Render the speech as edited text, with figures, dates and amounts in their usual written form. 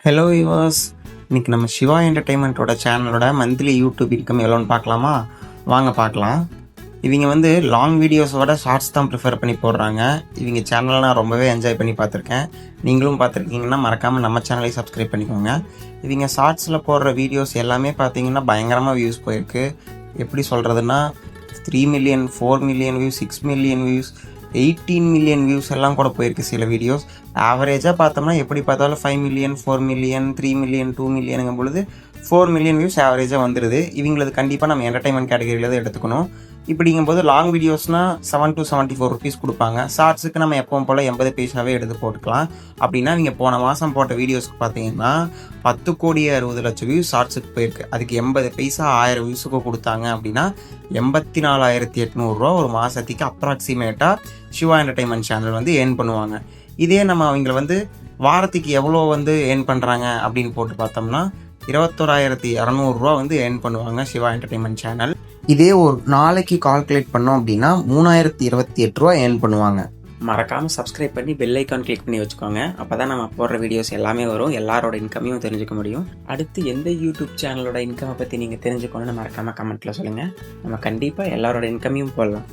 Hello viewers, இன்றைக்கி நம்ம சிவா என்டர்டெயின்மெண்ட்டோட சேனலோட மந்த்லி யூடியூப் இன்கம் எவ்வளோன்னு பார்க்கலாமா? வாங்க பார்க்கலாம். இவங்க வந்து லாங் வீடியோஸோட ஷார்ட்ஸ் தான் ப்ரிஃபர் பண்ணி போடுறாங்க. இவங்க சேனலை நான் ரொம்பவே என்ஜாய் பண்ணி பார்த்துருக்கேன். நீங்களும் பார்த்துருக்கீங்கன்னா மறக்காமல் நம்ம சேனலையும் சப்ஸ்கிரைப் பண்ணிக்கோங்க. இவங்க ஷார்ட்ஸில் போடுற வீடியோஸ் எல்லாமே பார்த்தீங்கன்னா பயங்கரமாக வியூஸ் போயிருக்கு. எப்படி சொல்கிறதுனா 3 million, 4 million views, 6 million views, 18 million views எல்லாம் கூட போயிருக்கு சில வீடியோஸ். ஆவரேஜாக பார்த்தோம்னா எப்படி பார்த்தாலும் 5 மில்லியன், 4 மில்லியன், 3 மில்லியன், 2 மில்லியனுங்கும் பொழுது 4 மில்லியன் வியூஸ் ஆவரேஜாக வந்துடுது. இவங்களது கண்டிப்பாக நம்ம என்டர்டைன்மெண்ட் கேட்டகரியில் தான் எடுத்துக்கணும். இப்படிங்கும்போது லாங் வீடியோஸ்னால் 7 to 74 ருபீஸ் கொடுப்பாங்க. ஷார்ட்ஸுக்கு நம்ம எப்பவும் போல் 80 பைசாவே எடுத்து போட்டுக்கலாம். அப்படின்னா இவங்க போன மாதம் போட்ட வீடியோஸ்க்கு பார்த்தீங்கன்னா 10,60,00,000 வியூஸ் ஷார்ட்ஸுக்கு போயிருக்கு. அதுக்கு 80 பைசா 1000 வியூஸுக்கு கொடுத்தாங்க அப்படின்னா 84,800 ஒரு மாதத்துக்கு அப்ராக்சிமேட்டாக சிவா என்டர்டைன்மெண்ட் சேனல் வந்து ஏர்ன் பண்ணுவாங்க. இதே நம்ம அவங்கள வந்து வாரத்துக்கு எவ்வளோ வந்து ஏர்ன் பண்ணுறாங்க அப்படின்னு போட்டு பார்த்தோம்னா 21,200 வந்து ஏர்ன் பண்ணுவாங்க சிவா என்டர்டைன்மெண்ட் சேனல். இதே ஒரு நாளைக்கு கால்குலேட் பண்ணோம் அப்படின்னா 3,028 ஏர்ன் பண்ணுவாங்க. மறக்காமல் சப்ஸ்கிரைப் பண்ணி பெல் ஐக்கான் கிளிக் பண்ணி வச்சுக்கோங்க. அப்போ தான் நம்ம போடுற வீடியோஸ் எல்லாமே வரும். எல்லாரோட இன்கமையும் தெரிஞ்சுக்க முடியும். அடுத்து எந்த யூடியூப் சேனலோட இன்கமை பற்றி நீங்கள் தெரிஞ்சுக்கணும்னு மறக்காமல் கமெண்ட்டில் சொல்லுங்கள். நம்ம கண்டிப்பாக எல்லாரோட இன்கமையும் போடலாம்.